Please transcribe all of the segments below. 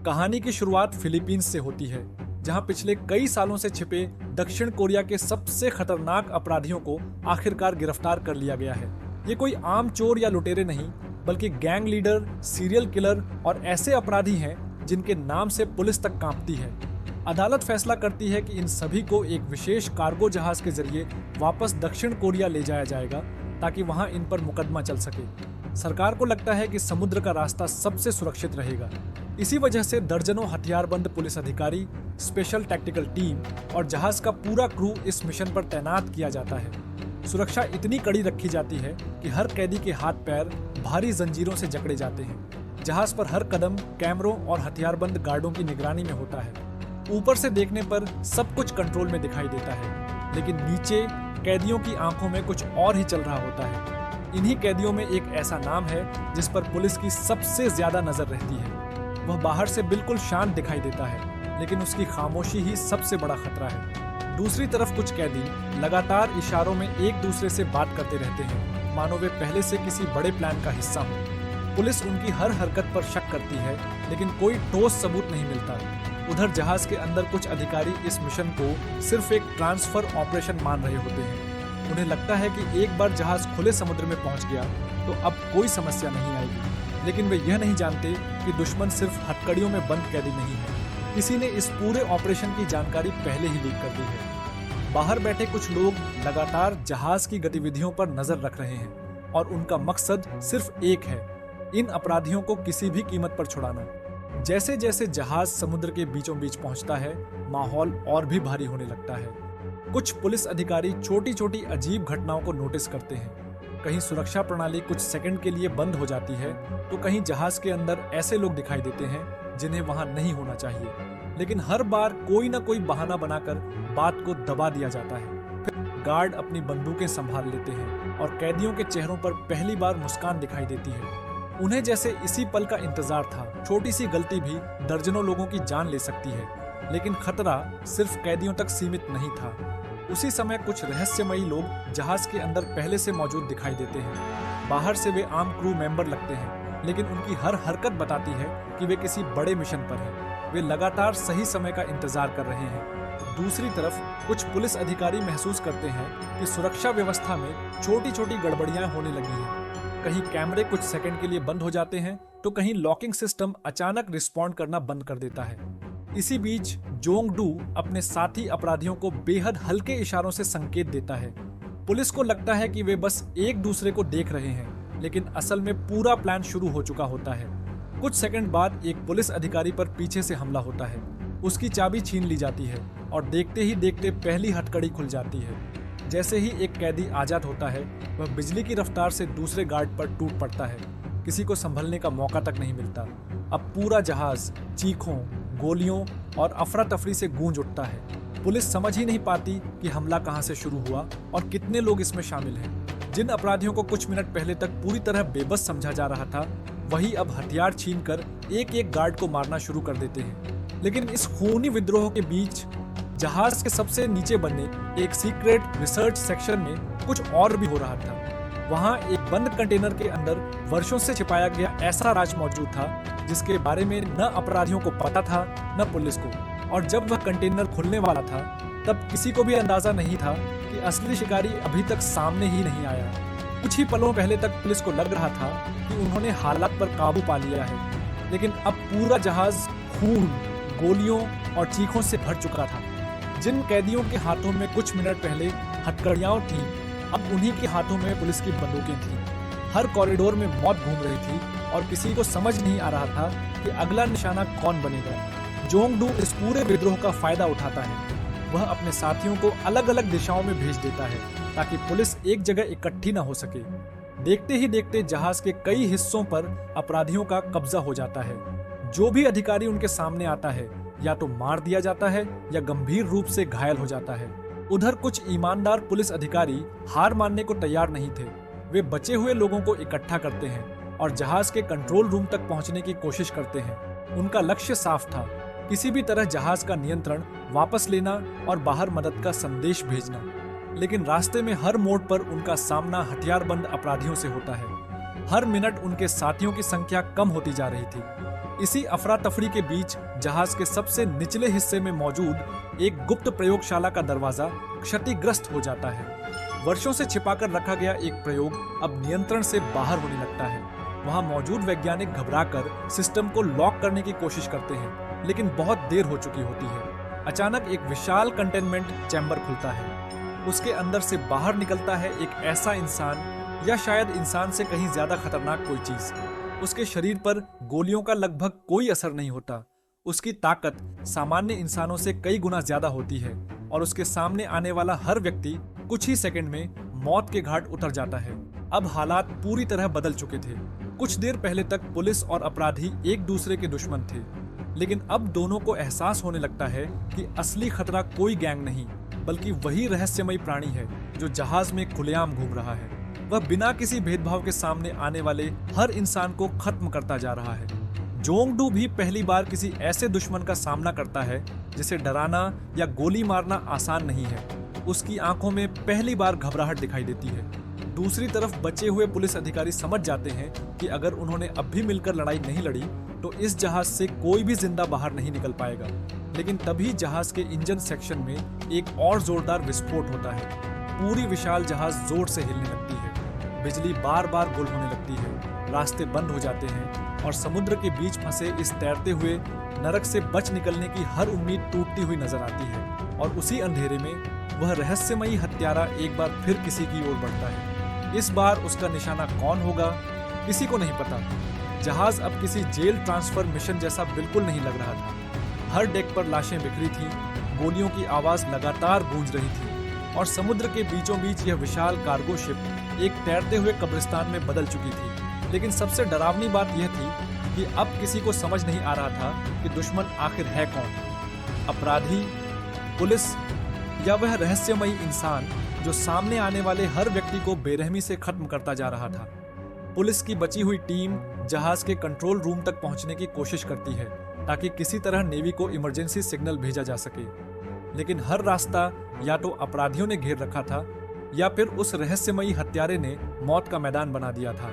कहानी की शुरुआत फिलीपींस से होती है, जहां पिछले कई सालों से छिपे दक्षिण कोरिया के सबसे खतरनाक अपराधियों को आखिरकार गिरफ्तार कर लिया गया है। ये कोई आम चोर या लुटेरे नहीं, बल्कि गैंग लीडर, सीरियल किलर और ऐसे अपराधी हैं जिनके नाम से पुलिस तक कांपती है। अदालत फैसला करती है कि इन सभी को एक विशेष कार्गो जहाज के जरिए वापस दक्षिण कोरिया ले जाया जाएगा, ताकि वहां इन पर मुकदमा चल सके। सरकार को लगता है कि समुद्र का रास्ता सबसे सुरक्षित रहेगा। इसी वजह से दर्जनों हथियारबंद पुलिस अधिकारी, स्पेशल टैक्टिकल टीम और जहाज का पूरा क्रू इस मिशन पर तैनात किया जाता है। सुरक्षा इतनी कड़ी रखी जाती है कि हर कैदी के हाथ पैर भारी जंजीरों से जकड़े जाते हैं। जहाज पर हर कदम कैमरों और हथियारबंद गार्डों की निगरानी में होता है। ऊपर से देखने पर सब कुछ कंट्रोल में दिखाई देता है, लेकिन नीचे कैदियों की आंखों में कुछ और ही चल रहा होता है। इन्हीं कैदियों में एक ऐसा नाम है जिस पर पुलिस की सबसे ज्यादा नजर रहती है। वह बाहर से बिल्कुल शांत दिखाई देता है, लेकिन उसकी खामोशी ही सबसे बड़ा खतरा है। दूसरी तरफ कुछ कैदी लगातार इशारों में एक दूसरे से बात करते रहते हैं, मानो वे पहले से किसी बड़े प्लान का हिस्सा हो। पुलिस उनकी हर हरकत पर शक करती है, लेकिन कोई ठोस सबूत नहीं मिलता। उधर जहाज के अंदर कुछ अधिकारी इस मिशन को सिर्फ एक ट्रांसफर ऑपरेशन मान रहे होते हैं। उन्हें लगता है कि एक बार जहाज खुले समुद्र में पहुंच गया तो अब कोई समस्या नहीं आएगी, लेकिन वे यह नहीं जानते कि दुश्मन सिर्फ हथकड़ियों में बंद कैदी नहीं है। किसी ने इस पूरे ऑपरेशन की जानकारी पहले ही लीक कर दी है। बाहर बैठे कुछ लोग लगातार जहाज की गतिविधियों पर नजर रख रहे हैं और उनका मकसद सिर्फ एक है, इन अपराधियों को किसी भी कीमत पर छुड़ाना। जैसे जैसे जहाज समुद्र के बीचों बीच पहुंचता है, माहौल और भी भारी होने लगता है। कुछ पुलिस अधिकारी छोटी छोटी अजीब घटनाओं को नोटिस करते हैं। कहीं सुरक्षा प्रणाली कुछ सेकंड के लिए बंद हो जाती है, तो कहीं जहाज के अंदर ऐसे लोग दिखाई देते हैं जिन्हें वहां नहीं होना चाहिए। लेकिन हर बार कोई ना कोई बहाना बनाकर बात को दबा दिया जाता है। फिर गार्ड अपनी बंदूकें संभाल लेते हैं और कैदियों के चेहरों पर पहली बार मुस्कान दिखाई देती है। उन्हें जैसे इसी पल का इंतजार था। छोटी सी गलती भी दर्जनों लोगों की जान ले सकती है, लेकिन खतरा सिर्फ कैदियों तक सीमित नहीं था। उसी समय कुछ रहस्यमयी लोग जहाज के अंदर पहले से मौजूद दिखाई देते हैं। बाहर से वे आम क्रू मेंबर लगते हैं, लेकिन उनकी हर हरकत बताती है कि वे किसी बड़े मिशन पर हैं। वे लगातार सही समय का इंतजार कर रहे हैं। दूसरी तरफ कुछ पुलिस अधिकारी महसूस करते हैं कि सुरक्षा व्यवस्था में छोटी छोटी गड़बड़ियां होने लगी हैं। कहीं कैमरे कुछ सेकंड के लिए बंद हो जाते हैं, तो कहीं लॉकिंग सिस्टम अचानक रिस्पॉन्ड करना बंद कर देता है। इसी बीच जोंग डू अपने साथी अपराधियों को बेहद हल्के इशारों से संकेत देता है। पुलिस को लगता है कि वे बस एक दूसरे को देख रहे हैं, लेकिन असल में पूरा प्लान शुरू हो चुका होता है। कुछ सेकंड बाद एक पुलिस अधिकारी पर पीछे से हमला होता है। उसकी चाबी छीन ली जाती है और देखते ही देखते पहली हथकड़ी खुल जाती है। जैसे ही एक कैदी आजाद होता है, वह बिजली की रफ्तार से दूसरे गार्ड पर टूट पड़ता है। किसी को संभलने का मौका तक नहीं मिलता। अब पूरा जहाज चीखों, गोलियों और अफरा तफरी से गूंज उठता है। पुलिस समझ ही नहीं पाती कि हमला कहां से शुरू हुआ और कितने लोग इसमें शामिल हैं। जिन अपराधियों को कुछ मिनट पहले तक पूरी तरह बेबस समझा जा रहा था, वही अब हथियार छीनकर एक एक गार्ड को मारना शुरू कर देते हैं। लेकिन इस खूनी विद्रोह के बीच जहाज के सबसे नीचे बने एक सीक्रेट रिसर्च सेक्शन में कुछ और भी हो रहा था। वहां एक बंद कंटेनर के अंदर वर्षों से छिपाया गया ऐसा राज मौजूद था जिसके बारे में न अपराधियों को पता था न पुलिस को। और जब वह कंटेनर खुलने वाला था, तब किसी को भी अंदाजा नहीं था कि असली शिकारी अभी तक सामने ही नहीं आया। कुछ ही पलों पहले तक पुलिस को लग रहा था कि उन्होंने हालात पर काबू पा लिया है, लेकिन अब पूरा जहाज खून, गोलियों और चीखों से भर चुका था। जिन कैदियों के हाथों में कुछ मिनट पहले हथकड़ियां थीं, अब उन्हीं के हाथों में पुलिस की बंदूकें थीं। हर कॉरिडोर में मौत घूम रही थी और किसी को समझ नहीं आ रहा था कि अगला निशाना कौन बनेगा। जोंग डू इस पूरे विद्रोह का फायदा उठाता है। वह अपने साथियों को अलग अलग दिशाओं में भेज देता है ताकि पुलिस एक जगह इकट्ठी न हो सके। देखते ही देखते जहाज के कई हिस्सों पर अपराधियों का कब्जा हो जाता है। जो भी अधिकारी उनके सामने आता है, या तो मार दिया जाता है या गंभीर रूप से घायल हो जाता है। उधर कुछ ईमानदार पुलिस अधिकारी हार मानने को तैयार नहीं थे। वे बचे हुए लोगों को इकट्ठा करते हैं और जहाज के कंट्रोल रूम तक पहुंचने की कोशिश करते हैं। उनका लक्ष्य साफ था, किसी भी तरह जहाज का नियंत्रण वापस लेना और बाहर मदद का संदेश भेजना। लेकिन रास्ते में हर मोड़ पर उनका सामना हथियारबंद अपराधियों से होता है। हर मिनट उनके साथियों की संख्या कम होती जा रही थी। इसी अफरा तफरी के बीच जहाज के सबसे निचले हिस्से में मौजूद एक गुप्त प्रयोगशाला का दरवाजा क्षतिग्रस्त हो जाता है। वर्षों से छिपाकर रखा गया एक प्रयोग अब नियंत्रण से बाहर होने लगता है। वहां मौजूद वैज्ञानिक घबराकर सिस्टम को लॉक करने की कोशिश करते हैं, लेकिन बहुत देर हो चुकी होती है। अचानक एक विशाल कंटेनमेंट चैम्बर खुलता है। उसके अंदर से बाहर निकलता है एक ऐसा इंसान, या शायद इंसान से कहीं ज्यादा खतरनाक कोई चीज। उसके शरीर पर गोलियों का लगभग कोई असर नहीं होता। उसकी ताकत सामान्य इंसानों से कई गुना ज्यादा होती है और उसके सामने आने वाला हर व्यक्ति कुछ ही सेकंड में मौत के घाट उतर जाता है। अब हालात पूरी तरह बदल चुके थे। कुछ देर पहले तक पुलिस और अपराधी एक दूसरे के दुश्मन थे, लेकिन अब दोनों को एहसास होने लगता है कि असली खतरा कोई गैंग नहीं, बल्कि वही रहस्यमयी प्राणी है जो जहाज में खुलेआम घूम रहा है। वह बिना किसी भेदभाव के सामने आने वाले हर इंसान को खत्म करता जा रहा है। जोंगडू भी पहली बार किसी ऐसे दुश्मन का सामना करता है जिसे डराना या गोली मारना आसान नहीं है। उसकी आंखों में पहली बार घबराहट दिखाई देती है। दूसरी तरफ बचे हुए पुलिस अधिकारी समझ जाते हैं कि अगर उन्होंने अब भी मिलकर लड़ाई नहीं लड़ी तो इस जहाज से कोई भी जिंदा बाहर नहीं निकल पाएगा। लेकिन तभी जहाज के इंजन सेक्शन में एक और जोरदार विस्फोट होता है। पूरी विशाल जहाज जोर से हिलने लगती है। बिजली बार बार गुल होने लगती है, रास्ते बंद हो जाते हैं और समुद्र के बीच फंसे इस तैरते हुए नरक से बच निकलने की हर उम्मीद टूटती हुई नजर आती है। और उसी अंधेरे में वह रहस्यमयी हत्यारा एक बार फिर किसी की ओर बढ़ता है। इस बार उसका निशाना कौन होगा, किसी को नहीं पता। जहाज अब किसी जेल ट्रांसफर मिशन जैसा बिल्कुल नहीं लग रहा था। हर डेक पर लाशें बिखरी थीं, गोलियों की आवाज लगातार गूंज रही थी और समुद्र के बीचों बीच यह विशाल कार्गो शिप एक तैरते हुए कब्रिस्तान में बदल चुकी थी। लेकिन सबसे डरावनी बात यह थी कि अब किसी को समझ नहीं आ रहा था कि दुश्मन आखिर है कौन, अपराधी, पुलिस या वह रहस्यमयी इंसान जो सामने आने वाले हर व्यक्ति को बेरहमी से खत्म करता जा रहा था। पुलिस की बची हुई टीम जहाज के कंट्रोल रूम तक पहुंचने की कोशिश करती है ताकि किसी तरह नेवी को इमरजेंसी सिग्नल भेजा जा सके, लेकिन हर रास्ता या तो अपराधियों ने घेर रखा था या फिर उस रहस्यमयी हत्यारे ने मौत का मैदान बना दिया था।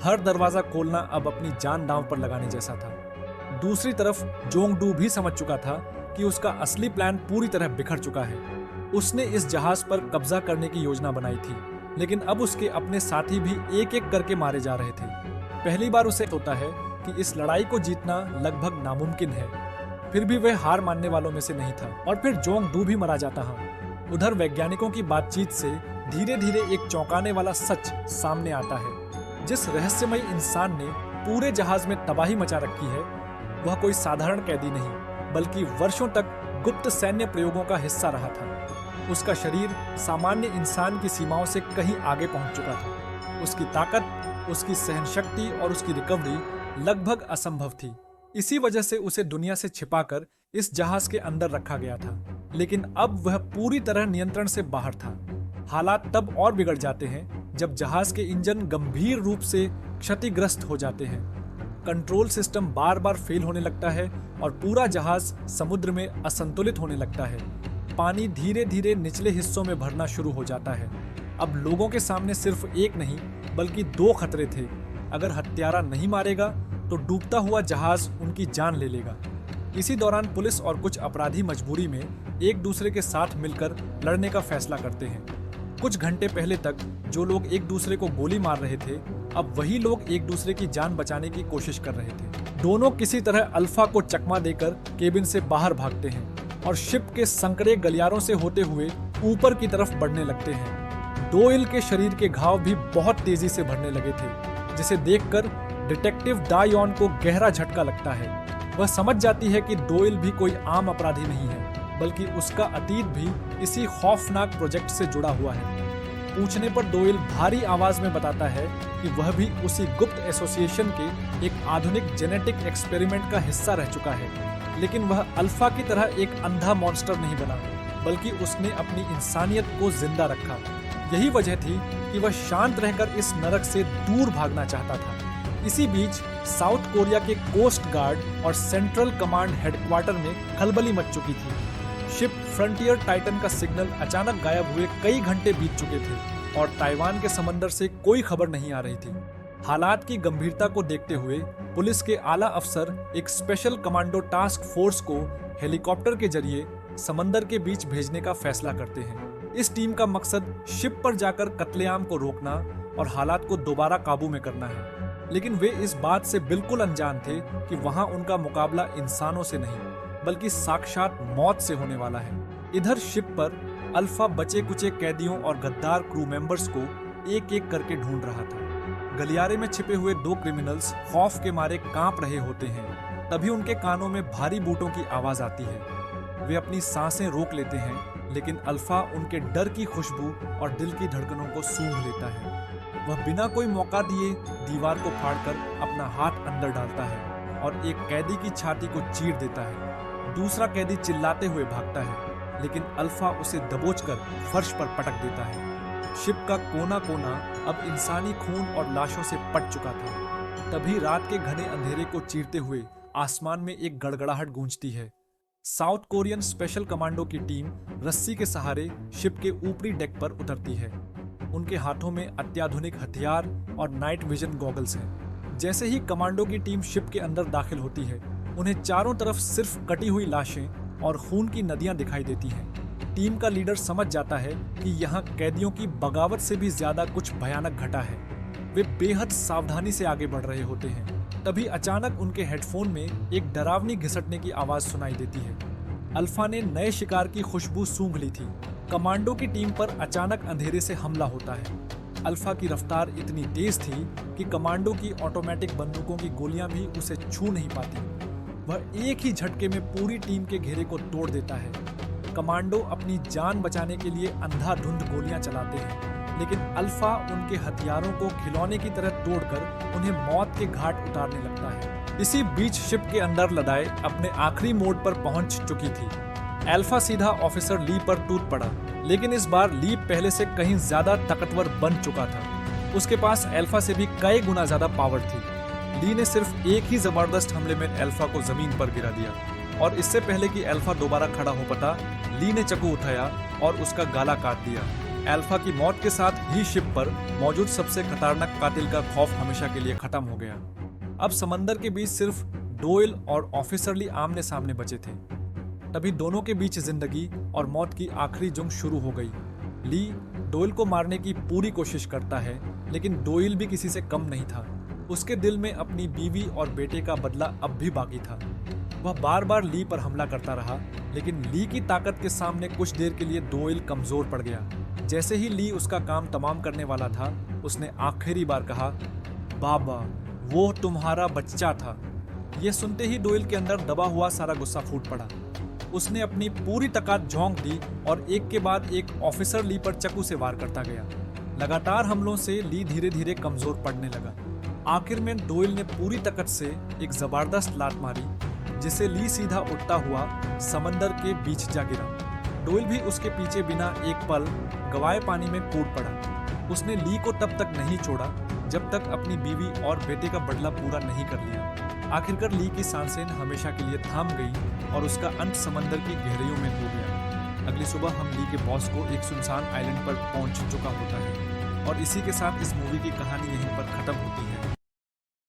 हर दरवाजा खोलना अब अपनी जान दांव पर लगाने जैसा था। दूसरी तरफ जोंगडू भी समझ चुका था कि उसका असली प्लान पूरी तरह बिखर चुका है। उसने इस जहाज पर कब्जा करने की योजना बनाई थी, लेकिन अब उसके अपने साथी भी एक एक करके मारे जा रहे थे। पहली बार उसे होता है कि इस लड़ाई को जीतना लगभग नामुमकिन है, फिर भी वह हार मानने वालों में से नहीं था। और फिर जोंगडू भी मरा जाता है। उधर वैज्ञानिकों की बातचीत से धीरे धीरे एक चौंकाने वाला सच सामने आता है। जिस रहस्यमयी इंसान ने पूरे जहाज में तबाही मचा रखी है, वह कोई साधारण कैदी नहीं, बल्कि वर्षों तक गुप्त सैन्य प्रयोगों का हिस्सा रहा था। उसका शरीर सामान्य इंसान की सीमाओं से कहीं आगे पहुंच चुका था। उसकी ताकत, उसकी सहनशक्ति और उसकी रिकवरी लगभग असंभव थी। इसी वजह से उसे दुनिया से छिपाकर इस जहाज के अंदर रखा गया था। लेकिन अब वह पूरी तरह नियंत्रण से बाहर था। हालात तब और बिगड़ जाते हैं जब जहाज के इंजन गंभीर रूप से क्षतिग्रस्त हो जाते हैं। कंट्रोल सिस्टम बार बार फेल होने लगता है और पूरा जहाज समुद्र में असंतुलित होने लगता है। पानी धीरे धीरे निचले हिस्सों में भरना शुरू हो जाता है। अब लोगों के सामने सिर्फ एक नहीं बल्कि दो खतरे थे। अगर हत्यारा नहीं मारेगा तो डूबता हुआ जहाज उनकी जान ले लेगा। इसी दौरान पुलिस और कुछ अपराधी मजबूरी में एक दूसरे के साथ मिलकर लड़ने का फैसला करते हैं। कुछ घंटे पहले तक जो लोग एक दूसरे को गोली मार रहे थे, अब वही लोग एक दूसरे की जान बचाने की कोशिश कर रहे थे। दोनों किसी तरह अल्फा को चकमा देकर केबिन से बाहर भागते हैं और शिप के संकरे गलियारों से होते हुए ऊपर की तरफ बढ़ने लगते हैं। डोइल के शरीर के घाव भी बहुत तेजी से भरने लगे थे, जिसे देखकर डिटेक्टिव डायन को गहरा झटका लगता है। वह समझ जाती है कि डोइल भी कोई आम अपराधी नहीं है, बल्कि उसका अतीत भी इसी खौफनाक प्रोजेक्ट से जुड़ा हुआ है। पूछने पर डोइल भारी आवाज में बताता है कि वह भी उसी गुप्त एसोसिएशन के एक आधुनिक जेनेटिक एक्सपेरिमेंट का हिस्सा रह चुका है। लेकिन वह अल्फा की तरह एक अंधा मॉन्स्टर नहीं बना, बल्कि उसने अपनी इंसानियत को जिंदा रखा। यही वजह थी कि वह शांत रहकर इस नरक से दूर भागना चाहता था। इसी बीच साउथ कोरिया के कोस्ट गार्ड और सेंट्रल कमांड हेडक्वार्टर में खलबली मच चुकी थी। शिप फ्रंटियर टाइटन का सिग्नल अचानक गायब हुए कई घंटे बीत चुके थे और ताइवान के समंदर से कोई खबर नहीं आ रही थी। हालात की गंभीरता को देखते हुए पुलिस के आला अफसर एक स्पेशल कमांडो टास्क फोर्स को हेलीकॉप्टर के जरिए समंदर के बीच भेजने का फैसला करते हैं। इस टीम का मकसद शिप पर जाकर कत्लेआम को रोकना और हालात को दोबारा काबू में करना है। लेकिन वे इस बात से बिल्कुल अनजान थे कि वहां उनका मुकाबला इंसानों से नहीं बल्कि साक्षात मौत से होने वाला है। इधर शिप पर अल्फा बचे कुचे कैदियों और गद्दार क्रू मेंबर्स को एक एक करके ढूंढ रहा था। गलियारे में छिपे हुए 2 क्रिमिनल्स खौफ के मारे कांप रहे होते हैं। तभी उनके कानों में भारी बूटों की आवाज आती है। वे अपनी सांसें रोक लेते हैं, लेकिन अल्फा उनके डर की खुशबू और दिल की धड़कनों को सूंघ लेता है। वह बिना कोई मौका दिए दीवार को फाड़कर अपना हाथ अंदर डालता है और एक कैदी की छाती को चीर देता है। दूसरा कैदी चिल्लाते हुए भागता है, लेकिन अल्फा उसे दबोचकर फर्श पर पटक देता है। शिप का कोना कोना अब इंसानी खून और लाशों से पट चुका था। तभी रात के घने अंधेरे को चीरते हुए आसमान में एक गड़गड़ाहट गूंजती है। साउथ कोरियन स्पेशल कमांडो की टीम रस्सी के सहारे शिप के ऊपरी डेक पर उतरती है। उनके हाथों में अत्याधुनिक हथियार और नाइट विजन गॉगल्स हैं। जैसे ही कमांडो की टीम शिप के अंदर दाखिल होती है, उन्हें चारों तरफ सिर्फ कटी हुई लाशें और खून की नदियां दिखाई देती हैं। टीम का लीडर समझ जाता है कि यहाँ कैदियों की बगावत से भी ज्यादा कुछ भयानक घटा है। वे बेहद सावधानी से आगे बढ़ रहे होते हैं। तभी अचानक उनके हेडफोन में एक डरावनी घिसटने की आवाज सुनाई देती है। अल्फा ने नए शिकार की खुशबू सूंघ ली थी। कमांडो की टीम पर अचानक अंधेरे से हमला होता है। अल्फा की रफ्तार इतनी तेज थी कि कमांडो की ऑटोमेटिक बंदूकों की गोलियां भी उसे छू नहीं पाती। वह एक ही झटके में पूरी टीम के घेरे को तोड़ देता है। कमांडो अपनी जान बचाने के लिए अंधाधुंध गोलियां चलाते हैं, लेकिन अल्फा उनके हथियारों को खिलौने की तरह तोड़कर उन्हें मौत के घाट उतारने लगता है। इसी बीच शिप के अंदर लदाए अपने आखिरी मोड पर पहुंच चुकी थी। अल्फा सीधा ऑफिसर ली पर टूट पड़ा, लेकिन इस बार ली पहले से कहीं ज्यादा ताकतवर बन चुका था। उसके पास अल्फा से भी कई गुना ज्यादा पावर थी। ली ने सिर्फ एक ही जबरदस्त हमले में अल्फा को जमीन पर गिरा दिया और इससे पहले कि अल्फा दोबारा खड़ा हो पाता, ली ने चाकू उठाया और उसका गला काट दिया। अल्फा की मौत के साथ ही शिप पर मौजूद सबसे खतरनाक कातिल का खौफ हमेशा के लिए खत्म हो गया। अब समंदर के बीच सिर्फ डोयल और ऑफिसर ली आमने सामने बचे थे। तभी दोनों के बीच जिंदगी और मौत की आखिरी जंग शुरू हो गई। ली डोयल को मारने की पूरी कोशिश करता है, लेकिन डोयल भी किसी से कम नहीं था। उसके दिल में अपनी बीवी और बेटे का बदला अब भी बाकी था। वह बार बार ली पर हमला करता रहा, लेकिन ली की ताकत के सामने कुछ देर के लिए डोयल कमजोर पड़ गया। जैसे ही ली उसका काम तमाम करने वाला था, उसने आखिरी बार कहा, बाबा वो तुम्हारा बच्चा था। यह सुनते ही डोयल के अंदर दबा हुआ सारा गुस्सा फूट पड़ा। उसने अपनी पूरी ताकत झोंक दी और एक के बाद एक ऑफिसर ली पर चाकू से वार करता गया। लगातार हमलों से ली धीरे धीरे कमजोर पड़ने लगा। आखिर में डोयल ने पूरी ताकत से एक जबरदस्त लात मारी, जिसे ली सीधा उठता हुआ समंदर के बीच जा गिरा। डोयल भी उसके पीछे बिना एक पल गवाए पानी में कूद पड़ा। उसने ली को तब तक नहीं छोड़ा जब तक अपनी बीवी और बेटे का बदला पूरा नहीं कर लिया। आखिरकार ली की सांसें हमेशा के लिए थाम गई और उसका अंत समंदर की गहराइयों में हो गया। अगली सुबह हम ली के बॉस को एक सुनसान आइलैंड पर पहुंच चुका होता है और इसी के साथ इस मूवी की कहानी यहीं पर खत्म होती है।